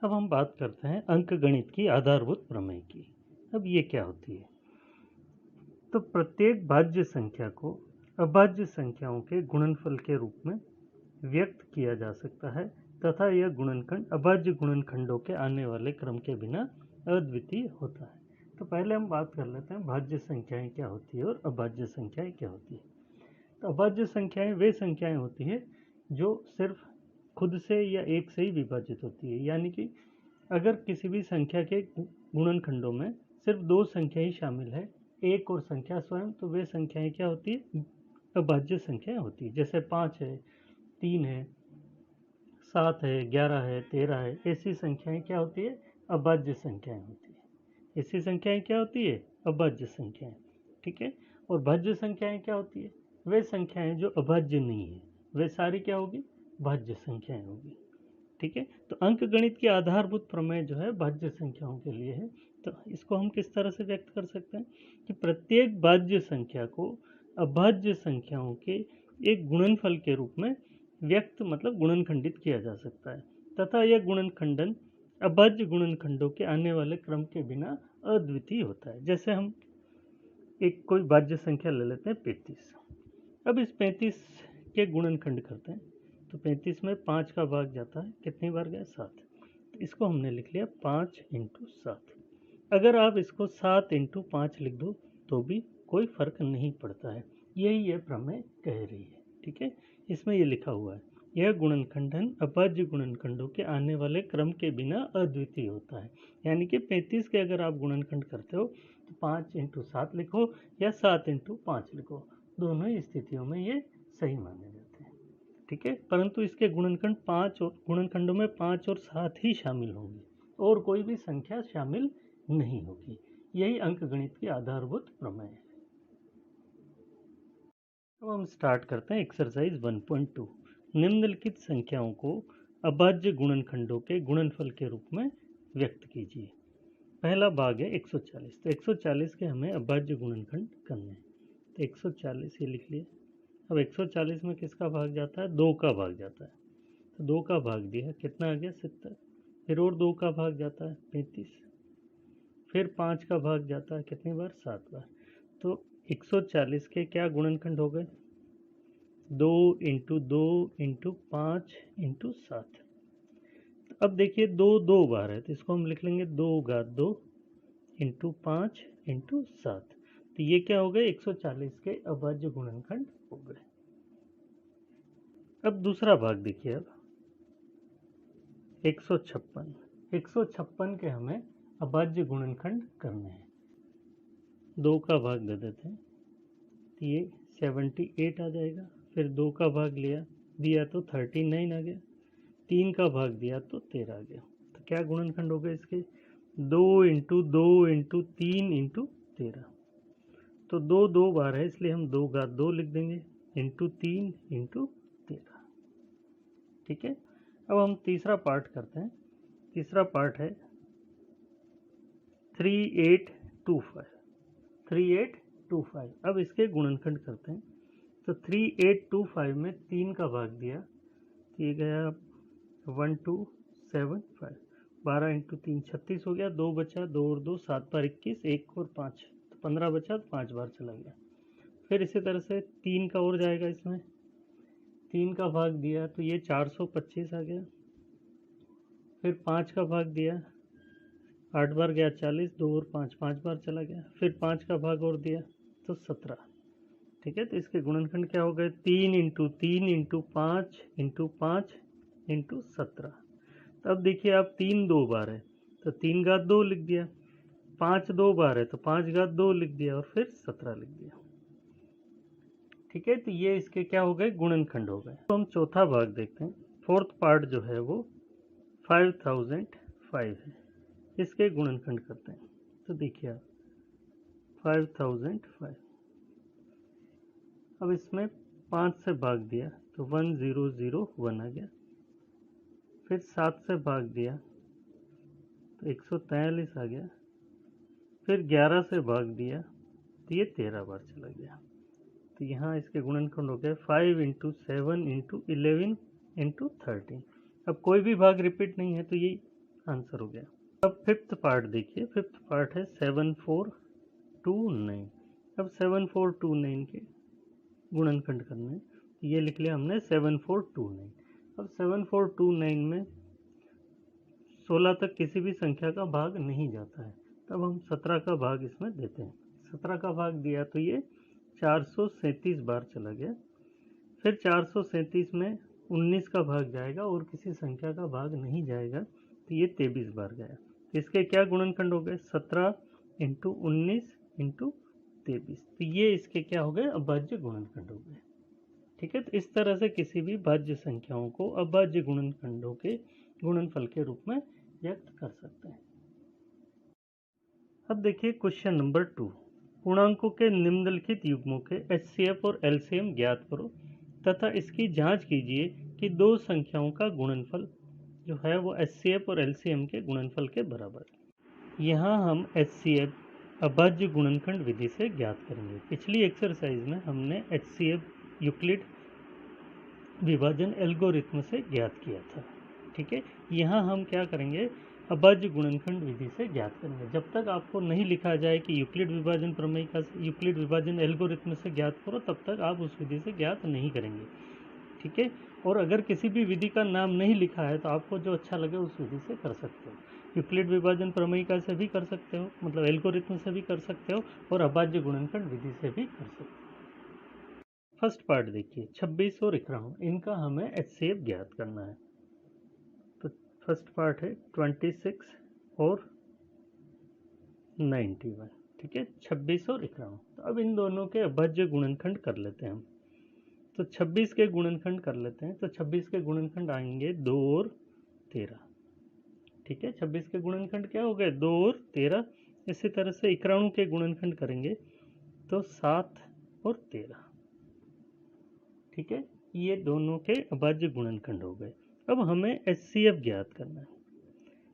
अब हम बात करते हैं अंकगणित की आधारभूत प्रमेय की। अब ये क्या होती है? तो प्रत्येक भाज्य संख्या को अभाज्य संख्याओं के गुणनफल के रूप में व्यक्त किया जा सकता है तथा यह गुणनखंड अभाज्य गुणनखंडों के आने वाले क्रम के बिना अद्वितीय होता है। तो पहले हम बात कर लेते हैं भाज्य संख्याएं क्या होती है और अभाज्य संख्याएं क्या होती है। तो अभाज्य संख्याएं वे संख्याएं होती है जो सिर्फ खुद से या एक से ही विभाजित होती है, यानी कि अगर किसी भी संख्या के गुणनखंडों में सिर्फ दो संख्या ही शामिल है, एक और संख्या स्वयं, तो वे संख्याएं क्या होती है? अभाज्य संख्याएं होती है। जैसे 5 है, 3 है, 7 है, 11 है, 13 है, ऐसी संख्याएं क्या होती है? अभाज्य संख्याएं होती है। ऐसी संख्याएं क्या होती है? अभाज्य संख्याएं। ठीक है। और भाज्य संख्याएं क्या होती है? वे संख्याएं जो अभाज्य नहीं है, वे सारी क्या होगी? भाज्य संख्याएं होगी। ठीक है। तो अंकगणित की आधारभूत प्रमेय जो है भाज्य संख्याओं के लिए है। तो इसको हम किस तरह से व्यक्त कर सकते हैं कि प्रत्येक भाज्य संख्या को अभाज्य संख्याओं के एक गुणनफल के रूप में व्यक्त मतलब गुणनखंडित किया जा सकता है तथा यह गुणनखंडन अभाज्य गुणनखंडों के आने वाले क्रम के बिना अद्वितीय होता है। जैसे हम एक कोई भाज्य संख्या ले लेते हैं 35। अब इस 35 के गुणनखंड करते हैं तो 35 में 5 का भाग जाता है, कितनी बार गया? 7। तो इसको हमने लिख लिया 5 इंटू 7। अगर आप इसको 7 इंटू 5 लिख दो तो भी कोई फर्क नहीं पड़ता है। यही ये प्रमेय कह रही है। ठीक है। इसमें ये लिखा हुआ है, यह गुणनखंडन अभाज्य गुणनखंडों के आने वाले क्रम के बिना अद्वितीय होता है। यानी कि 35 के अगर आप गुणनखंड करते हो तो 5 इंटू 7 लिखो या 7 इंटू 5 लिखो, दोनों ही स्थितियों में ये सही माने जाते हैं। ठीक है। परंतु इसके गुणनखंड 5 और गुणनखंडों में 5 और 7 ही शामिल होंगे और कोई भी संख्या शामिल नहीं होगी। यही अंकगणित की आधारभूत प्रमेय है। अब हम स्टार्ट करते हैं एक्सरसाइज 1.2। निम्नलिखित संख्याओं को अभाज्य गुणनखंडों के गुणनफल के रूप में व्यक्त कीजिए। पहला भाग है 140। तो 140 के हमें अभाज्य गुणनखंड करने हैं। तो 140 ये लिख लिया। अब 140 में किसका भाग जाता है? 2 का भाग जाता है। तो 2 का भाग दिया, कितना आ गया? 70। फिर और 2 का भाग जाता है 35। फिर 5 का भाग जाता है कितनी बार? 7 बार। तो 140 के क्या गुणनखंड हो गए? 2 इंटू 2 इंटू 5 इंटू 7। अब देखिए 2 2 बार है तो इसको हम लिख लेंगे 2 घात 2 इंटू 5 इंटू 7। तो ये क्या हो गए? 140 के अभाज्य गुणनखंड हो गए। अब दूसरा भाग देखिए। अब 156। 156 के हमें अभाज्य गुणनखंड करने हैं। 2 का भाग दे देते हैं तो ये 78 आ जाएगा। फिर 2 का भाग दिया तो 39 आ गया। 3 का भाग दिया तो 13 आ गया। तो क्या गुणनखंड हो गए इसके? 2 इंटू 2 इंटू 3 इंटू 13। तो 2 2 बार है इसलिए हम 2 घात 2 लिख देंगे इंटू 3 इंटू 13। ठीक है। अब हम तीसरा पार्ट करते हैं। तीसरा पार्ट है 3825। 3825। अब इसके गुणनखंड करते हैं। तो 3825 में 3 का भाग दिया तो ये गया 1275। 12 इंटू 3 36 हो गया। 2 बचा, 2 और 2 7 बार 21, 1 और 5 तो 15 बचा, 5 बार चला गया। फिर इसी तरह से 3 का और जाएगा इसमें। 3 का भाग दिया तो ये 425 आ गया। फिर 5 का भाग दिया, 8 बार गया 40, 2 और 5 5 बार चला गया। फिर 5 का भाग और दिया तो 17। ठीक है। तो इसके गुणनखंड क्या हो गए? 3 इंटू 3 इंटू 5 इंटू 5 इंटू 17। तो अब देखिए आप 3 2 बार है तो 3 घात 2 लिख दिया। 5 2 बार है तो 5 घात 2 लिख दिया और फिर 17 लिख दिया। ठीक है। तो ये इसके क्या हो गए? गुणनखंड हो गए। तो हम चौथा भाग देखते हैं। फोर्थ पार्ट जो है वो 5005 है। इसके गुणनखंड करते हैं। तो देखिए आप 5005। अब इसमें 5 से भाग दिया तो 1001 आ गया। फिर 7 से भाग दिया तो 143 आ गया। फिर 11 से भाग दिया तो ये 13 बार चला गया। तो यहाँ इसके गुणनखंड हो गए 5 इंटू 7 इंटू 11 इंटू 13। अब कोई भी भाग रिपीट नहीं है तो ये आंसर हो गया। अब फिफ्थ पार्ट देखिए, फिफ्थ पार्ट है 7429। अब 7429 के गुणनखंड करने हैं, ये लिख लिया हमने 7429। अब 7429 में 16 तक किसी भी संख्या का भाग नहीं जाता है, तब हम 17 का भाग इसमें देते हैं। 17 का भाग दिया तो ये 437 बार चला गया। फिर 437 में 19 का भाग जाएगा और किसी संख्या का भाग नहीं जाएगा, तो ये 23 बार गया। इसके क्या गुणनखंड हो गए? 17 इंटू 19 इंटू 23। तो ये इसके क्या हो गए? अभाज्य गुणनखंड हो गए। ठीक है, तो इस तरह से किसी भी भाज्य संख्याओं को अभाज्य गुणनखंडों के गुणनफल के रूप में व्यक्त कर सकते हैं। अब देखिए क्वेश्चन नंबर 2। पूर्णांकों के निम्नलिखित युग्मों के एचसीएफ और एलसीएम ज्ञात करो तथा इसकी जांच कीजिए कि दो संख्याओं का गुणनफल जो है वो एचसीएफ और एलसीएम के गुणनफल के बराबर है। यहाँ हम एचसीएफ अभाज्य गुणनखंड विधि से ज्ञात करेंगे। पिछली एक्सरसाइज में हमने एचसीएफ यूक्लिड विभाजन एल्गोरिथ्म से ज्ञात किया था। ठीक है, यहाँ हम क्या करेंगे? अभाज्य गुणनखंड विधि से ज्ञात करेंगे। जब तक आपको नहीं लिखा जाए कि यूक्लिड विभाजन प्रमेय का यूक्लिड विभाजन एल्गोरिथ्म से ज्ञात करो, तब तक आप उस विधि से ज्ञात नहीं करेंगे। ठीक है, और अगर किसी भी विधि का नाम नहीं लिखा है तो आपको जो अच्छा लगे उस विधि से कर सकते हो। यूक्लिड विभाजन प्रमेय का से भी कर सकते हो, मतलब एल्गोरिथ्म से भी कर सकते हो, और अभाज्य गुणनखंड विधि से भी कर सकते हो। फर्स्ट पार्ट देखिए, 26 और 51, इनका हमें एचसीएफ ज्ञात करना है। तो फर्स्ट पार्ट है 26 और 91। ठीक है, 26 और 51। तो अब इन दोनों के अभाज्य गुणनखंड कर लेते हैं हम। तो 26 के गुणनखंड कर लेते हैं। तो 26 के गुणनखंड आएंगे 2 और 13। ठीक है, 26 के गुणनखंड क्या हो गए? 2 और 13। इसी तरह से 91 के गुणनखंड करेंगे तो 7 और 13। ठीक है, ये दोनों के अभाज्य गुणनखंड हो गए। अब हमें एचसीएफ ज्ञात करना है।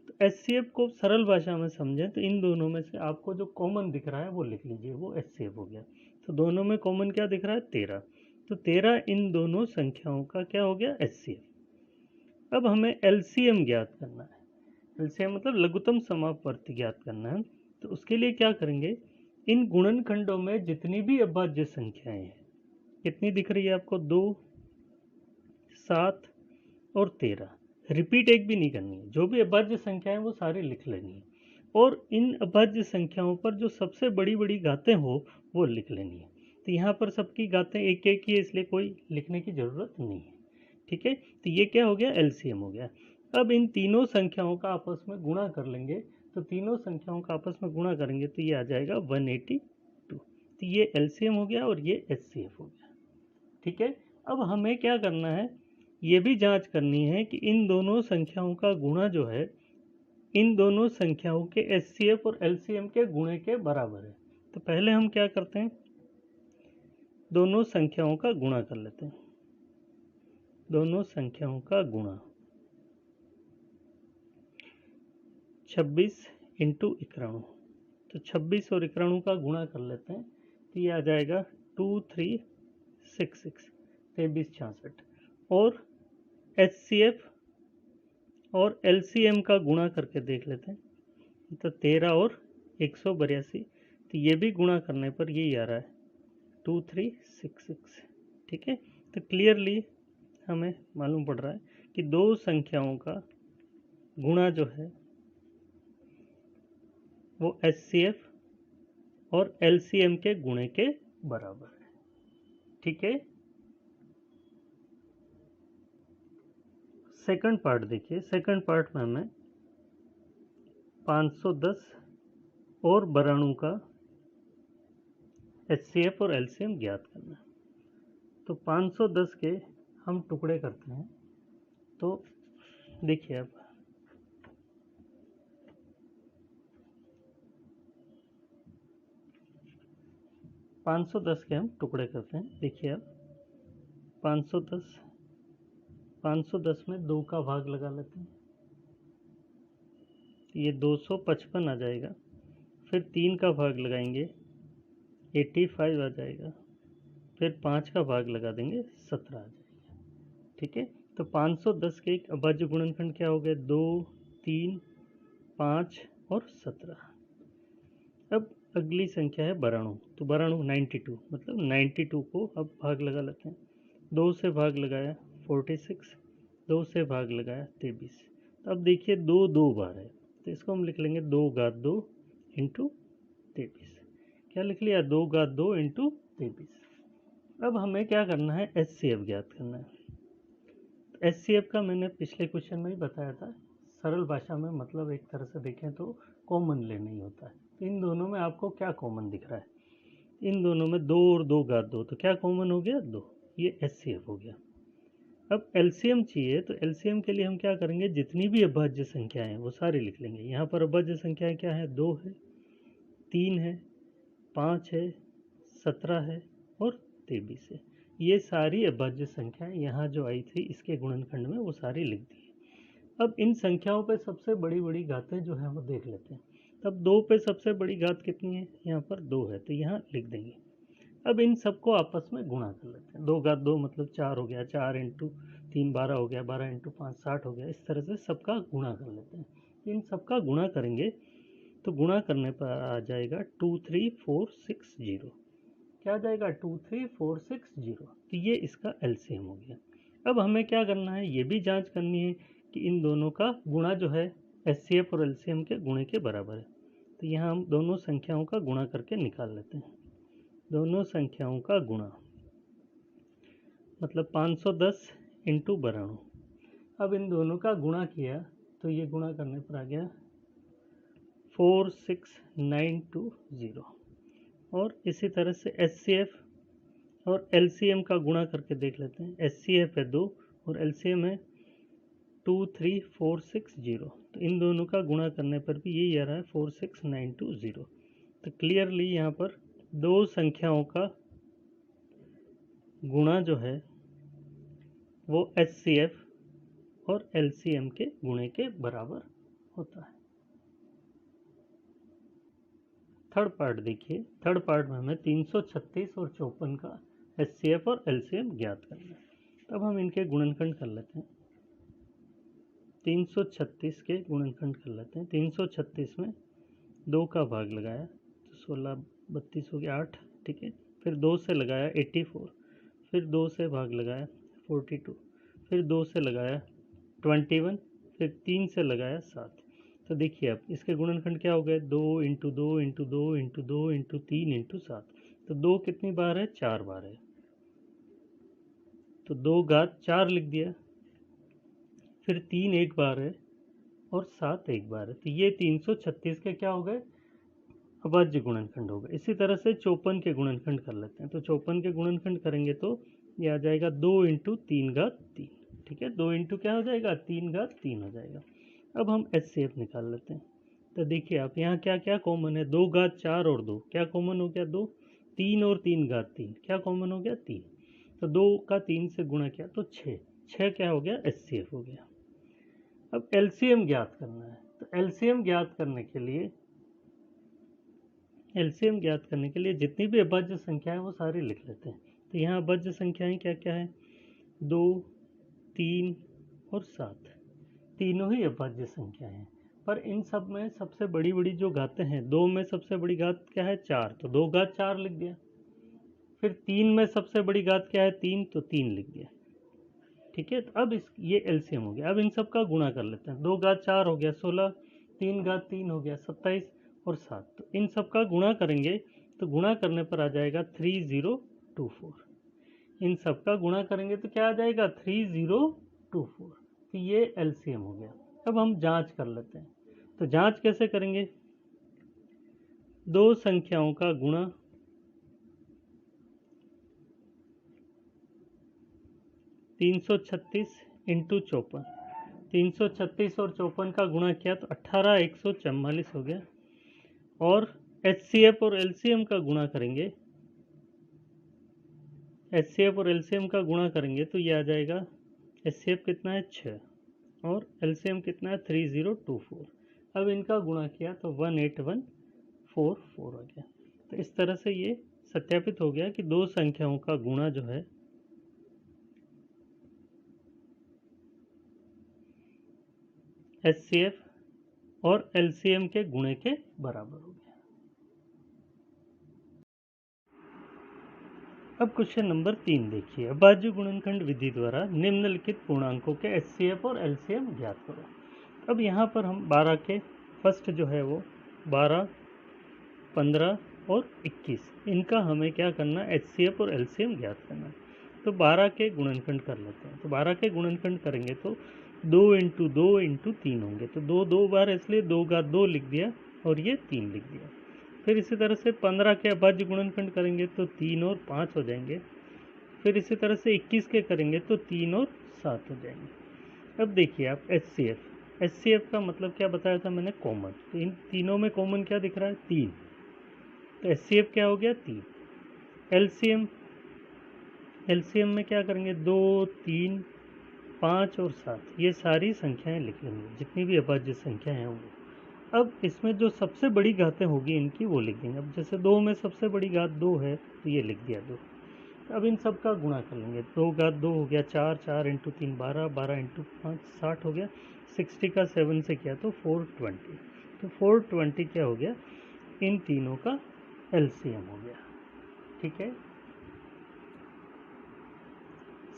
तो एचसीएफ को सरल भाषा में समझें तो इन दोनों में से आपको जो कॉमन दिख रहा है वो लिख लीजिए, वो एचसीएफ हो गया। तो दोनों में कॉमन क्या दिख रहा है? 13। तो 13 इन दोनों संख्याओं का क्या हो गया? एचसीएफ। अब हमें एलसीएम ज्ञात करना है। एलसीएम मतलब लघुत्तम समापवर्ती ज्ञात करना है। तो उसके लिए क्या करेंगे? इन गुणनखंडों में जितनी भी अभाज्य संख्याएं हैं, कितनी दिख रही है आपको? 2, 7 और 13। रिपीट एक भी नहीं करनी है, जो भी अभाज्य संख्या है वो सारी लिख लेनी है। और इन अभाज्य संख्याओं पर जो सबसे बड़ी बड़ी घातें हो वो लिख लेनी है। तो यहाँ पर सबकी घातें एक एक ही है, इसलिए कोई लिखने की ज़रूरत नहीं है। ठीक है, तो ये क्या हो गया? एलसीएम हो गया। अब इन तीनों संख्याओं का आपस में गुणा कर लेंगे। तो तीनों संख्याओं का आपस में गुणा करेंगे तो ये आ जाएगा 182। तो ये एलसीएम हो गया और ये एचसीएफ हो गया। ठीक है, अब हमें क्या करना है? ये भी जांच करनी है कि इन दोनों संख्याओं का गुणा जो है इन दोनों संख्याओं के एचसीएफ और एलसीएम के गुणे के बराबर है। तो पहले हम क्या करते हैं? दोनों संख्याओं का गुणा कर लेते हैं। दोनों संख्याओं का गुणा 26 इंटू 91। तो 26 और 91 का गुणा कर लेते हैं तो ये आ जाएगा 2366, 2366। और एचसीएफ और एलसीएम का गुणा करके देख लेते हैं। तो 13 और 182, तो ये भी गुणा करने पर यही आ रहा है 2366। ठीक है, तो क्लियरली हमें मालूम पड़ रहा है कि दो संख्याओं का गुणा जो है वो एचसीएफ और एलसीएम के गुणे के बराबर है। ठीक है, सेकंड पार्ट देखिए। सेकंड पार्ट में हमें 510 और 92 का एचसीएफ और एलसीएम ज्ञात करना है। तो 510 के हम टुकड़े करते हैं। तो देखिए अब 510 के हम टुकड़े करते हैं। देखिए अब 510 में 2 का भाग लगा लेते हैं, ये 255 आ जाएगा। फिर 3 का भाग लगाएंगे, 85 आ जाएगा। फिर 5 का भाग लगा देंगे, 17 आ जाएगा। ठीक है, तो 510 के एक अभाज्य गुणनखंड क्या हो गए? 2, 3, 5 और 17। अब अगली संख्या है बराणु, तो बराणु 92, मतलब 92 को अब भाग लगा लेते हैं। 2 से भाग लगाया 46, 2 से भाग लगाया 23। तो अब देखिए 2 2 बार है, तो इसको हम लिख लेंगे 2 घात 2 इंटू 23। क्या लिख लिया? 2 घात 2 इंटू 23। अब हमें क्या करना है? HCF ज्ञात करना है। HCF का मैंने पिछले क्वेश्चन में ही बताया था, सरल भाषा में मतलब एक तरह से देखें तो कॉमन लेना ही होता है। तो इन दोनों में आपको क्या कॉमन दिख रहा है? इन दोनों में 2 और 2 घात 2, तो क्या कॉमन हो गया? 2। ये HCF हो गया। अब LCM चाहिए, तो LCM के लिए हम क्या करेंगे? जितनी भी अभाज्य संख्याएं हैं वो सारी लिख लेंगे। यहाँ पर अभाज्य संख्याएं क्या है? 2 है, 3 है, 5 है, 17 है और 23 है। ये सारी अभाज्य संख्याएं यहाँ जो आई थी इसके गुणनखंड में वो सारी लिख दी। अब इन संख्याओं पे सबसे बड़ी बड़ी घातें जो है वो देख लेते हैं। तब 2 पे सबसे बड़ी घात कितनी है? यहाँ पर 2 है, तो यहाँ लिख देंगे। अब इन सबको आपस में गुणा कर लेते हैं। 2 घात 2 मतलब 4 हो गया, 4 इंटू 3 12 हो गया, 12 इंटू 5 60 हो गया। इस तरह से सबका गुणा कर लेते हैं। इन सबका गुणा करेंगे तो गुणा करने पर आ जाएगा 23460। क्या आ जाएगा? 23460। तो ये इसका LCM हो गया। अब हमें क्या करना है? ये भी जांच करनी है कि इन दोनों का गुणा जो है HCF और LCM के गुणे के बराबर है। तो यहाँ हम दोनों संख्याओं का गुणा करके निकाल लेते हैं। दोनों संख्याओं का गुणा मतलब 510 इंटू बराणु। अब इन दोनों का गुणा किया तो ये गुणा करने पर आ गया 46920। और इसी तरह से HCF और LCM का गुणा करके देख लेते हैं। HCF है 2 और LCM है 23460। तो इन दोनों का गुणा करने पर भी यही आ रहा है 46920। तो क्लियरली यहाँ पर दो संख्याओं का गुणा जो है वो HCF और LCM के गुणे के बराबर होता है। थर्ड पार्ट देखिए। थर्ड पार्ट में हमें 336 और 54 का HCF और LCM ज्ञात करना है। तब हम इनके गुणनखंड कर लेते हैं। 336 के गुणनखंड कर लेते हैं। 336 में 2 का भाग लगाया तो 16 32 हो गया 8, ठीक है। फिर 2 से लगाया 84, फिर 2 से भाग लगाया 42, फिर 2 से लगाया 21, फिर 3 से लगाया 7। तो देखिए अब इसके गुणनखंड क्या हो गए? 2 into 2 into 2 into 2 into 3 into 7। तो 2 कितनी बार है? 4 बार है। तो 2 घात 4 लिख दिया। फिर 3 एक बार है और 7 एक बार है। तो ये 336 के क्या हो गए? अभाज्य गुणनखंड हो गए। इसी तरह से 54 के गुणनखंड कर लेते हैं। तो 54 के गुणनखंड करेंगे तो ये आ जाएगा 2 इंटू 3 घात 3, ठीक है। 2 इंटू क्या हो जाएगा? 3 घात 3 हो जाएगा। अब हम HCF निकाल लेते हैं। तो देखिए आप यहाँ क्या क्या कॉमन है? 2 घात 4 और 2 क्या कॉमन हो गया? 2। 3 और 3 घात 3 क्या कॉमन हो गया? 3। तो 2 का 3 से गुणा किया तो 6। 6 क्या हो गया? HCF हो गया। अब LCM ज्ञात करना है। तो LCM ज्ञात करने के लिए जितनी भी अभाज्य संख्याएं वो सारी लिख लेते हैं। तो यहाँ अभाज्य संख्याएं क्या क्या है? 2, 3 और 7। तीनों ही अभाज्य संख्याएं हैं। पर इन सब में सबसे बड़ी बड़ी जो घातें हैं, 2 में सबसे बड़ी घात क्या है? 4, तो 2 घात 4 लिख दिया। फिर 3 में सबसे बड़ी घात क्या है? 3, तो 3 लिख दिया, ठीक है। तो अब ये LCM हो गया। अब इन सब का गुणा कर लेते हैं। 2 घात 4 हो गया 16, 3 घात 3 हो गया 27 और 7। तो इन सब का गुणा करेंगे तो गुणा करने पर आ जाएगा 3024। इन सब का गुणा करेंगे तो क्या आ जाएगा? 3024। तो ये LCM हो गया। अब हम जांच कर लेते हैं। तो जांच कैसे करेंगे? दो संख्याओं का गुणा 336 इंटू 54। 336 और 54 का गुणा किया तो 18144 हो गया। और HCF और LCM का गुणा करेंगे। HCF और LCM का गुणा करेंगे तो ये आ जाएगा, HCF कितना है? 6 और LCM कितना है? 3024। अब इनका गुणा किया तो 18144 हो गया। तो इस तरह से ये सत्यापित हो गया कि दो संख्याओं का गुणा जो है HCF और एलसीएम के गुणे के बराबर हो गया। अब क्वेश्चन नंबर 3 देखिए, अभाज्य गुणनखंड विधि द्वारा निम्नलिखित पूर्णांकों के एचसीएफ और एलसीएम ज्ञात करो। अब यहाँ पर हम 12 के फर्स्ट जो है वो 12, 15 और 21, इनका हमें क्या करना है, एचसीएफ और एलसीएम ज्ञात करना है। तो 12 के गुणनखंड कर लेते हैं। तो 12 के गुणनखंड करेंगे तो 2 × 2 × 3 होंगे। तो 2 2 बार, इसलिए 2 का 2 लिख दिया और ये 3 लिख दिया। फिर इसी तरह से 15 के अभाज्य गुणनखंड करेंगे तो 3 और 5 हो जाएंगे। फिर इसी तरह से 21 के करेंगे तो 3 और 7 हो जाएंगे। अब देखिए आप एचसीएफ का मतलब क्या बताया था मैंने, कॉमन। तो इन तीनों में कॉमन क्या दिख रहा है, 3। तो एचसीएफ क्या हो गया, 3। एलसीएम में क्या करेंगे, 2, 3, 5 और 7, ये सारी संख्याएं लिख लेंगे, जितनी भी अभाज्य संख्याएं हैं वो। अब इसमें जो सबसे बड़ी घातें होगी इनकी वो लिख देंगे। अब जैसे 2 में सबसे बड़ी घात 2 है तो ये लिख दिया 2। अब इन सब का गुणा कर लेंगे। 2 घात 2 हो गया 4, 4 × 3 12, 12 × 5 60 हो गया। 60 का 7 से किया तो 420। तो 420 क्या हो गया, इन तीनों का एलसीएम हो गया। ठीक है।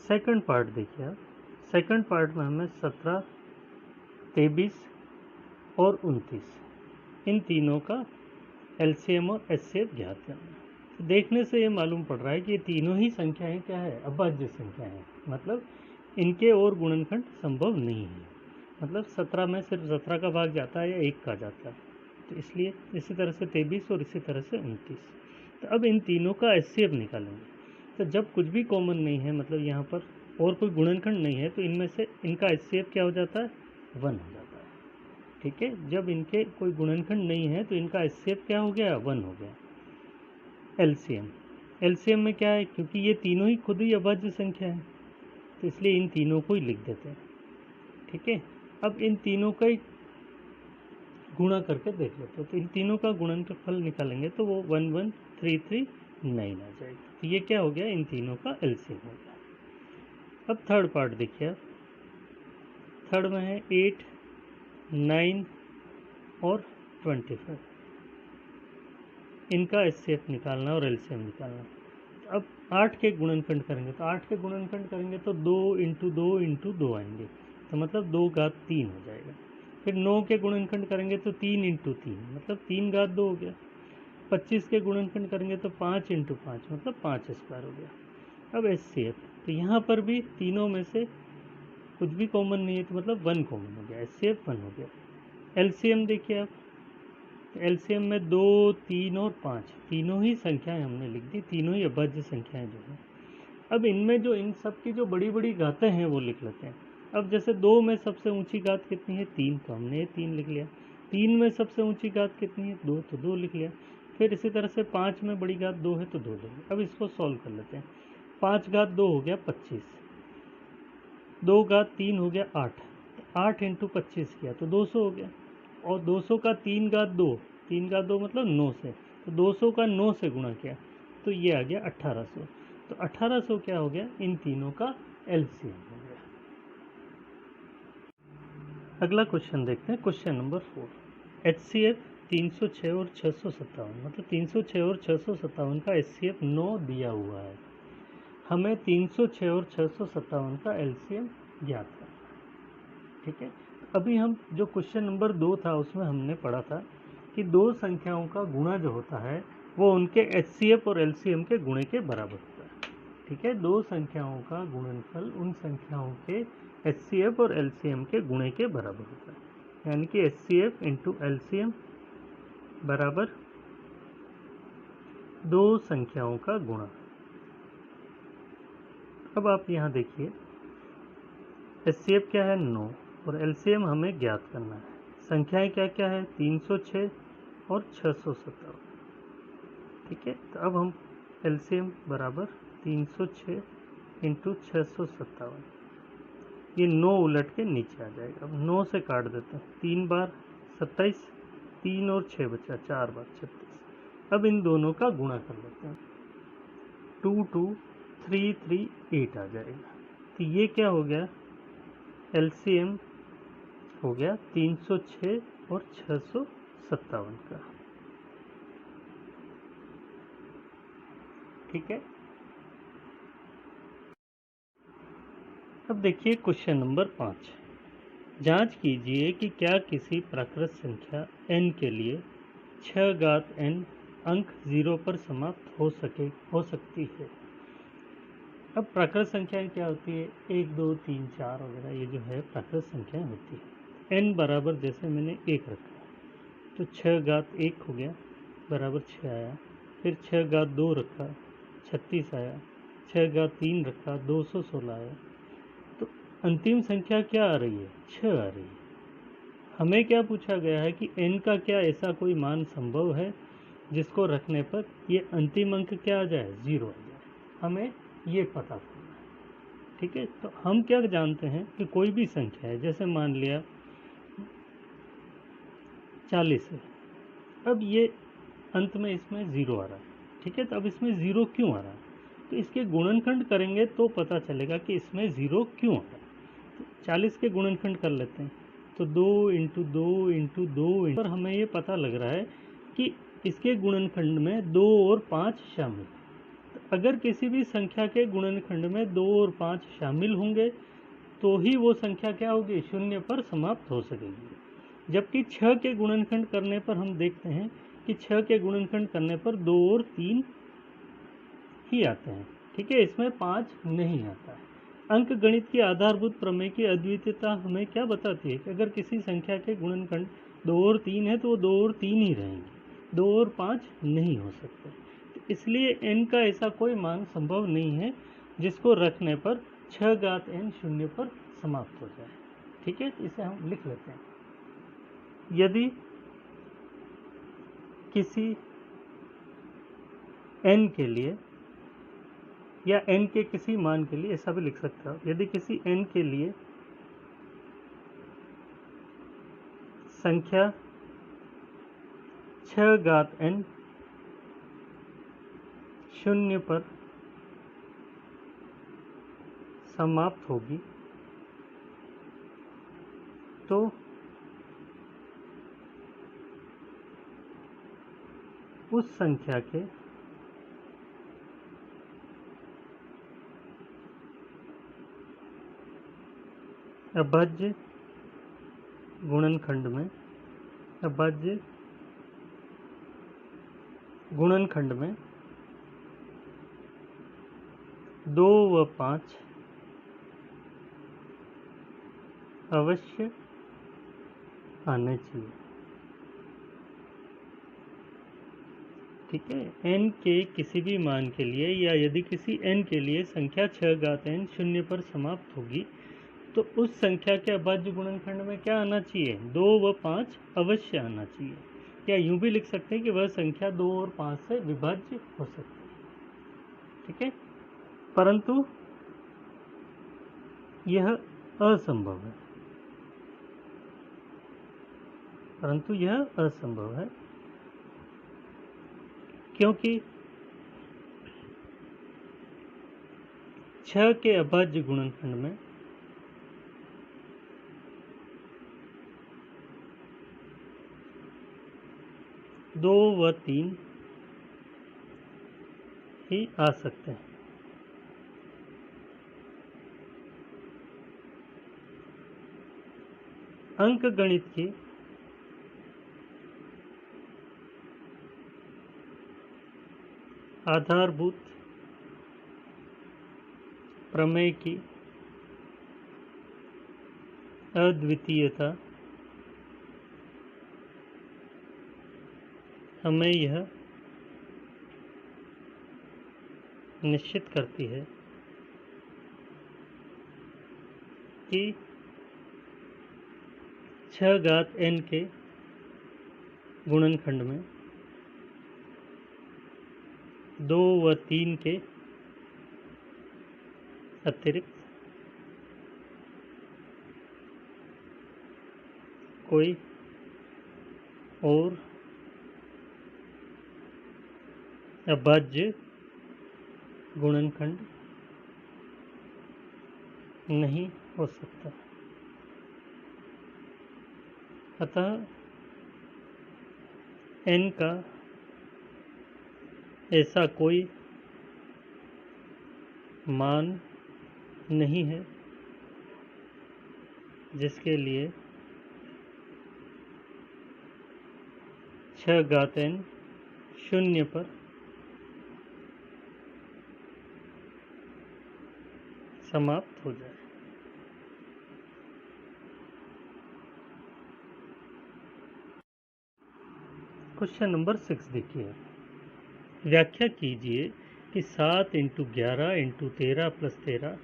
सेकंड पार्ट देखिए आप। सेकंड पार्ट में हमें 17, 23 और 29, इन तीनों का एलसीएम और एचसीएफ ज्ञात करना है। तो देखने से ये मालूम पड़ रहा है कि ये तीनों ही संख्याएं क्या है, अभाज्य संख्याएं हैं। मतलब इनके और गुणनखंड संभव नहीं है। मतलब 17 में सिर्फ 17 का भाग जाता है या 1 का जाता है। तो इसलिए इसी तरह से 23 और इसी तरह से 29। तो अब इन तीनों का एचसीएफ निकालेंगे। तो जब कुछ भी कॉमन नहीं है, मतलब यहाँ पर और कोई गुणनखंड नहीं है, तो इनमें से इनका एचसीएफ क्या हो जाता है, 1 हो जाता है। ठीक है। जब इनके कोई गुणनखंड नहीं है तो इनका एचसीएफ क्या हो गया, 1 हो गया। एलसीएम में क्या है, क्योंकि ये तीनों ही खुद ही अभाज्य संख्या है तो इसलिए इन तीनों को ही लिख देते हैं। ठीक है। अब इन तीनों का ही गुणा करके देख लेते हैं। तो इन तीनों का गुणनफल निकालेंगे तो वो 11339 आ जाएगा। तो ये क्या हो गया, इन तीनों का एलसीएम हो गया। अब थर्ड पार्ट देखिए आप। थर्ड में है 8, 9 और 25, इनका एचसीएफ निकालना और एलसीएम निकालना। अब 8 के गुणनखंड करेंगे तो 8 के गुणनखंड करेंगे तो 2 × 2 × 2 आएंगे। तो मतलब 2 घात 3 हो जाएगा। फिर 9 के गुणनखंड करेंगे तो 3 × 3, मतलब 3 घात 2 हो गया। 25 के गुणनखंड करेंगे तो 5 × 5, मतलब 5 स्क्वायर हो गया। अब एचसीएफ, तो यहाँ पर भी तीनों में से कुछ भी कॉमन नहीं है, तो मतलब 1 कॉमन हो गया, एचसीएफ 1 हो गया। एलसीएम देखिए आप। एलसीएम में 2, 3 और 5, तीनों ही संख्याएं हमने लिख दी, तीनों ही अभाज्य संख्याएं जो हैं। अब इनमें जो इन सब की जो बड़ी बड़ी घातें हैं वो लिख लेते हैं। अब जैसे 2 में सबसे ऊंची घात कितनी है, 3, तो हमने ये 3 लिख लिया। 3 में सबसे ऊंची घात कितनी है, 2, तो 2 लिख लिया। फिर इसी तरह से 5 में बड़ी घात 2 है तो 2 लिख लिया। अब इसको सॉल्व कर लेते हैं। 5 घात 2 हो गया 25, 2 घात 3 हो गया 8, 8 × 25 किया तो 200 हो गया। और 200 का 3 घात 2, 3 घात 2 मतलब 9 से, तो 200 का 9 से गुणा किया तो ये आ गया 1800। तो 1800 क्या हो गया, इन तीनों का एलसीएम हो गया। अगला क्वेश्चन देखते हैं, क्वेश्चन नंबर 4। एचसीएफ 306 और 657, मतलब 306 और 657 का एचसीएफ 9 दिया हुआ है। हमें 306 और 657 का एलसीएम ज्ञात करना है। ठीक है। अभी हम जो क्वेश्चन नंबर 2 था उसमें हमने पढ़ा था कि दो संख्याओं का गुणा जो होता है वो उनके एचसीएफ और एलसीएम के गुणे के बराबर होता है। ठीक है। दो संख्याओं का गुणनफल उन संख्याओं के एचसीएफ और एलसीएम के गुणे के बराबर होता है, यानी कि एचसीएफ × एलसीएम बराबर दो संख्याओं का गुणा। अब आप यहाँ देखिए, एचसीएफ क्या है, 9, और एलसीएम हमें ज्ञात करना है। संख्याएं क्या क्या है, 306 और 657। ठीक है। तो अब हम एलसीएम बराबर 306 × 657, ये 9 उलट के नीचे आ जाएगा। अब 9 से काट देते हैं, 3 बार 27, 3 और 6 बचा, 4 बार 36। अब इन दोनों का गुणा कर लेते हैं, 2, 2, 3, 3, 8 आ जाएगा। तो ये क्या हो गया, एलसीएम हो गया 306 और 657 का। ठीक है। अब देखिए क्वेश्चन नंबर 5। जांच कीजिए कि क्या किसी प्राकृत संख्या n के लिए 6 घात n अंक 0 पर समाप्त हो सकती है। अब प्राकृत संख्याएं क्या होती है? 1 2 3 4 वगैरह, ये जो है प्राकृत संख्याएं होती है। n बराबर जैसे मैंने 1 रखा तो 6 घात 1 हो गया बराबर 6 आया। फिर 6 घात 2 रखा 36 आया। 6 घात 3 रखा 216 आया। तो अंतिम संख्या क्या आ रही है? 6 आ रही है। हमें क्या पूछा गया है कि n का क्या ऐसा कोई मान संभव है जिसको रखने पर ये अंतिम अंक क्या आ जाए? 0 आ जाए। हमें ये पता करना है। ठीक है। तो हम क्या जानते हैं कि कोई भी संख्या है, जैसे मान लिया 40 है। अब ये अंत में इसमें 0 आ रहा है। ठीक है। तो अब इसमें 0 क्यों आ रहा है? तो इसके गुणनखंड करेंगे तो पता चलेगा कि इसमें 0 क्यों आ रहा है। तो 40 के गुणनखंड कर लेते हैं। तो 2 इंटू 2 इंटू 2 पर हमें ये पता लग रहा है कि इसके गुणनखंड में 2 और 5 शामिल। तो अगर किसी भी संख्या के गुणनखंड में 2 और 5 शामिल होंगे तो ही वो संख्या क्या होगी? 0 पर समाप्त हो सकेगी। जबकि 6 के गुणनखंड करने पर हम देखते हैं कि 6 के गुणनखंड करने पर 2 और 3 ही आते हैं। ठीक है। इसमें 5 नहीं आता है। अंक गणित की आधारभूत प्रमेय की अद्वितीयता हमें क्या बताती है कि अगर किसी संख्या के गुणनखंड 2 और 3 है तो वो 2 और 3 ही रहेंगे, 2 और 5 नहीं हो सकते। तो इसलिए n का ऐसा कोई मान संभव नहीं है जिसको रखने पर 6 घात n 0 पर समाप्त हो जाए। ठीक है। इसे हम लिख लेते हैं। यदि किसी n के लिए या n के किसी मान के लिए, ऐसा भी लिख सकता हूँ, यदि किसी n के लिए संख्या 6 घात n 0 पर समाप्त होगी तो उस संख्या के अभाज्य गुणनखंड में 2 व 5 अवश्य आने चाहिए। ठीक है। n के किसी भी मान के लिए या यदि किसी n के लिए संख्या 6 घात n 0 पर समाप्त होगी तो उस संख्या के अभाज्य गुणनखंड में क्या आना चाहिए? 2 व 5 अवश्य आना चाहिए। या यूं भी लिख सकते हैं कि वह संख्या 2 और 5 से विभाज्य हो सकती है। ठीक है। परंतु यह असंभव है, क्योंकि 6 के अभाज्य गुणनखंड में 2 व 3 ही आ सकते हैं। अंक गणित की आधारभूत प्रमेय की अद्वितीयता हमें यह निश्चित करती है कि 6 घात n के गुणनखंड में 2 व 3 के अतिरिक्त कोई और अभाज्य गुणनखंड नहीं हो सकता। अतः n का ऐसा कोई मान नहीं है जिसके लिए 6 घात n शून्य पर समाप्त हो जाए। क्वेश्चन नंबर 6 देखिए, व्याख्या कीजिए कि 7 इंटू 11 इंटू 13 प्लस 13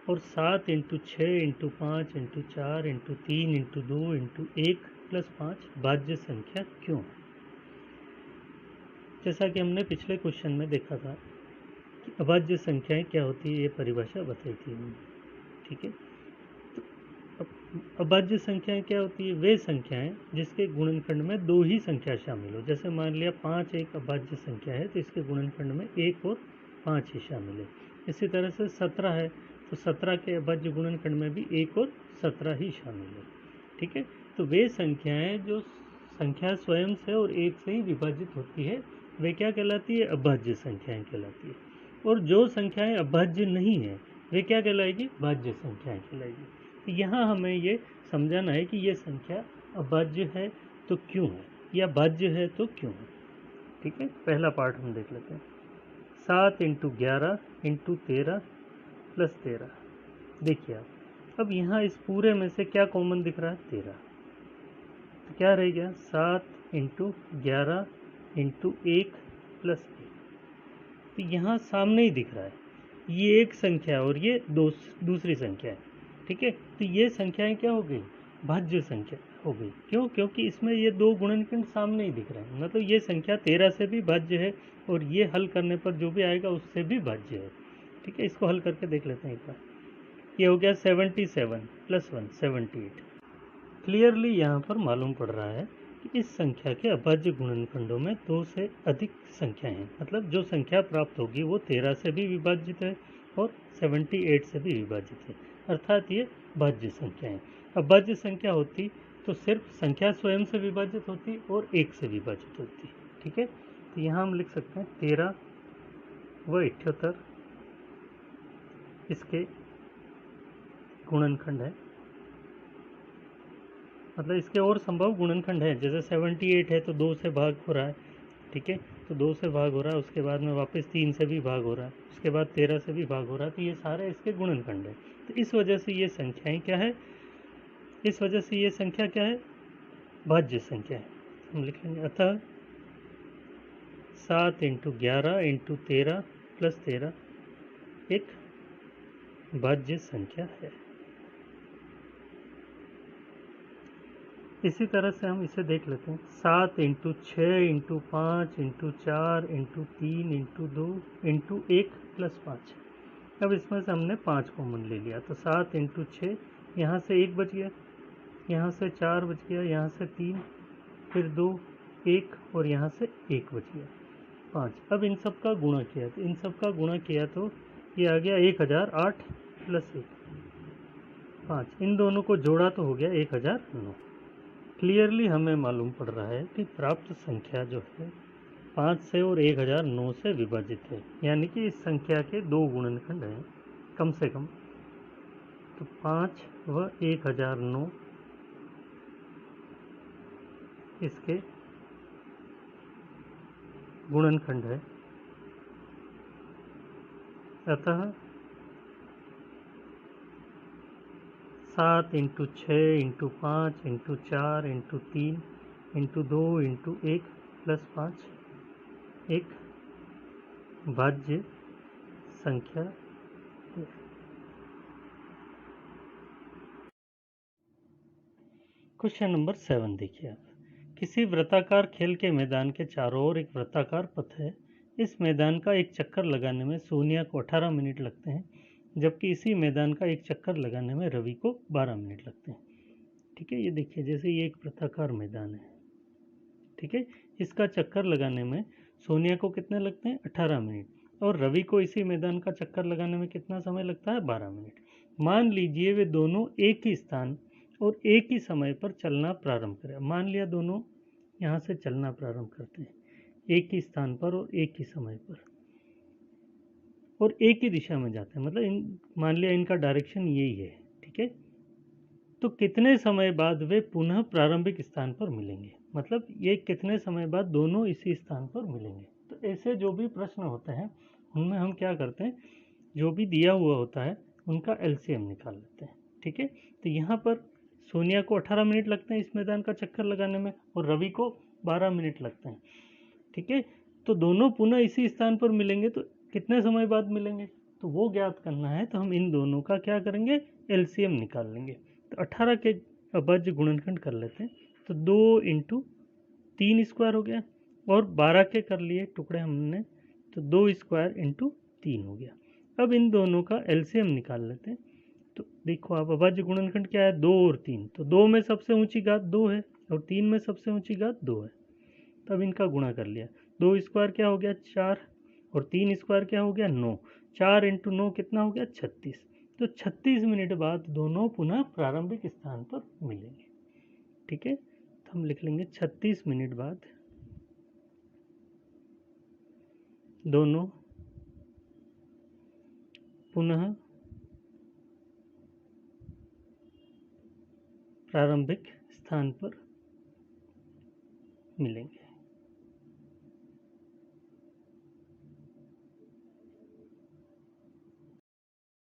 और 7 into 6 into 5 into 4 into 3 into 2 into 1 plus 5 भाज्य संख्या क्यों है। जैसा कि हमने पिछले क्वेश्चन में देखा था कि अभाज्य संख्याएं क्या होती है, ये परिभाषा बताई थी हमने, ठीक है। तो अभाज्य संख्याएं क्या होती है, वे संख्याएं जिसके गुणनखंड में दो ही संख्या शामिल हो। जैसे मान लिया 5 एक अभाज्य संख्या है तो इसके गुणनखंड में 1 और 5 ही शामिल है। इसी तरह से 17 है तो 17 के अभाज्य गुणनखंड में भी 1 और 17 ही शामिल है, ठीक है। तो वे संख्याएं जो संख्या स्वयं से और 1 से ही विभाजित होती है वे क्या कहलाती है, अभाज्य संख्याएं कहलाती है। और जो संख्याएं अभाज्य नहीं है वे क्या कहलाएगी, भाज्य संख्याएं कहलाएगी। तो यहाँ हमें ये समझाना है कि ये संख्या अभाज्य है तो क्यों है, या भाज्य है तो क्यों है, ठीक है। पहला पार्ट हम देख लेते हैं। 7 इंटू 11 इंटू 13 प्लस 13। देखिए आप, अब यहाँ इस पूरे में से क्या कॉमन दिख रहा है, 13। तो क्या रह गया, 7 इंटू 11 इंटू 1 प्लस 1। तो यहाँ सामने ही दिख रहा है, ये एक संख्या और ये दूसरी संख्या है, ठीक है। तो ये संख्याएं क्या हो गई, भाज्य संख्या हो गई। क्यों, क्योंकि इसमें ये दो गुणनखंड सामने ही दिख रहे हैं। मतलब ये संख्या 13 से भी भाज्य है और ये हल करने पर जो भी आएगा उससे भी भाज्य है, ठीक है। इसको हल करके देख लेते हैं एक बार। ये हो गया 77 प्लस 1 78। क्लियरली यहाँ पर मालूम पड़ रहा है कि इस संख्या के अभाज्य गुणनखंडों में 2 से अधिक संख्याएं हैं। मतलब जो संख्या प्राप्त होगी वो 13 से भी विभाजित है और 78 से भी विभाजित है, अर्थात ये भाज्य संख्याएं। अभाज्य संख्या होती तो सिर्फ संख्या स्वयं से विभाजित होती और 1 से विभाजित होती, ठीक है। तो यहाँ हम लिख सकते हैं 13 व 78 इसके गुणनखंड है। मतलब इसके और संभव गुणनखंड है, जैसे 78 है तो 2 से भाग हो रहा है, ठीक है। तो 2 से भाग हो रहा है, उसके बाद में वापस 3 से भी भाग हो रहा है, उसके बाद 13 से भी भाग हो रहा है। तो ये सारे इसके गुणनखंड है। तो इस वजह से ये संख्याएं क्या है, इस वजह से ये संख्या क्या है, भाज्य संख्या है। हम लिख लेंगे अतः 7 इंटू 11 इंटू 13 प्लस 13 एक भाज्य संख्या है। इसी तरह से हम इसे देख लेते हैं। 7 into 6 into 5 into 4 into 3 into 2 into 1 plus 5। अब इसमें से हमने 5 कॉमन ले लिया तो 7 इंटू 6, यहाँ से 1 बच गया, यहाँ से 4 बच गया, यहाँ से 3, फिर 2 1 और यहाँ से 1 बच गया 5। अब इन सब का गुणा किया तो इन सब का गुणा किया तो ये आ गया 1008 प्लस 1 5। इन दोनों को जोड़ा तो हो गया 1009। क्लियरली हमें मालूम पड़ रहा है कि प्राप्त संख्या जो है 5 से और 1009 से विभाजित है, यानी कि इस संख्या के दो गुणनखंड हैं कम से कम। तो 5 व 1009 इसके गुणनखंड है। अतः 7 into 6 into 5 into 4 into 3 into 2 into 1 plus 5 एक भाज्य संख्या है। क्वेश्चन नंबर 7 देखिए आप। किसी वृत्ताकार खेल के मैदान के चारों ओर एक वृत्ताकार पथ है। इस मैदान का एक चक्कर लगाने में सोनिया को 18 मिनट लगते हैं, जबकि इसी मैदान का एक चक्कर लगाने में रवि को 12 मिनट लगते हैं, ठीक है। ये देखिए, जैसे ये एक वृत्ताकार मैदान है, ठीक है। इसका चक्कर लगाने में सोनिया को कितने लगते हैं, 18 मिनट, और रवि को इसी मैदान का चक्कर लगाने में कितना समय लगता है, 12 मिनट। मान लीजिए वे दोनों एक ही स्थान और एक ही समय पर चलना प्रारंभ करें। मान लिया दोनों यहाँ से चलना प्रारंभ करते हैं, एक ही स्थान पर और एक ही समय पर, और एक ही दिशा में जाते हैं, मतलब मान लिया इनका डायरेक्शन यही है, ठीक है। तो कितने समय बाद वे पुनः प्रारंभिक स्थान पर मिलेंगे, मतलब ये कितने समय बाद दोनों इसी स्थान पर मिलेंगे। तो ऐसे जो भी प्रश्न होते हैं उनमें हम क्या करते हैं, जो भी दिया हुआ होता है उनका एलसीएम निकाल लेते हैं, ठीक है। तो यहाँ पर सोनिया को 18 मिनट लगते हैं इस मैदान का चक्कर लगाने में और रवि को 12 मिनट लगते हैं, ठीक है। तो दोनों पुनः इसी स्थान पर मिलेंगे तो कितने समय बाद मिलेंगे, तो वो ज्ञात करना है। तो हम इन दोनों का क्या करेंगे, एलसीएम निकाल लेंगे। तो 18 के अभाज्य गुणनखंड कर लेते हैं, तो 2 इंटू 3 स्क्वायर हो गया, और 12 के कर लिए टुकड़े हमने, तो 2 स्क्वायर इंटू 3 हो गया। अब इन दोनों का एलसीएम निकाल लेते हैं। तो देखो आप, अभाज्य गुणनखंड क्या है, 2 और 3, तो 2 में सबसे ऊंची घात 2 है और 3 में सबसे ऊंची घात 2 है। तब इनका गुणा कर लिया, 2 स्क्वायर क्या हो गया 4, और 3 स्क्वायर क्या हो गया 9, 4 इंटू 9 कितना हो गया 36। तो 36 मिनट बाद दोनों पुनः प्रारंभिक स्थान पर मिलेंगे, ठीक है। तो हम लिख लेंगे 36 मिनट बाद दोनों पुनः प्रारंभिक स्थान पर मिलेंगे।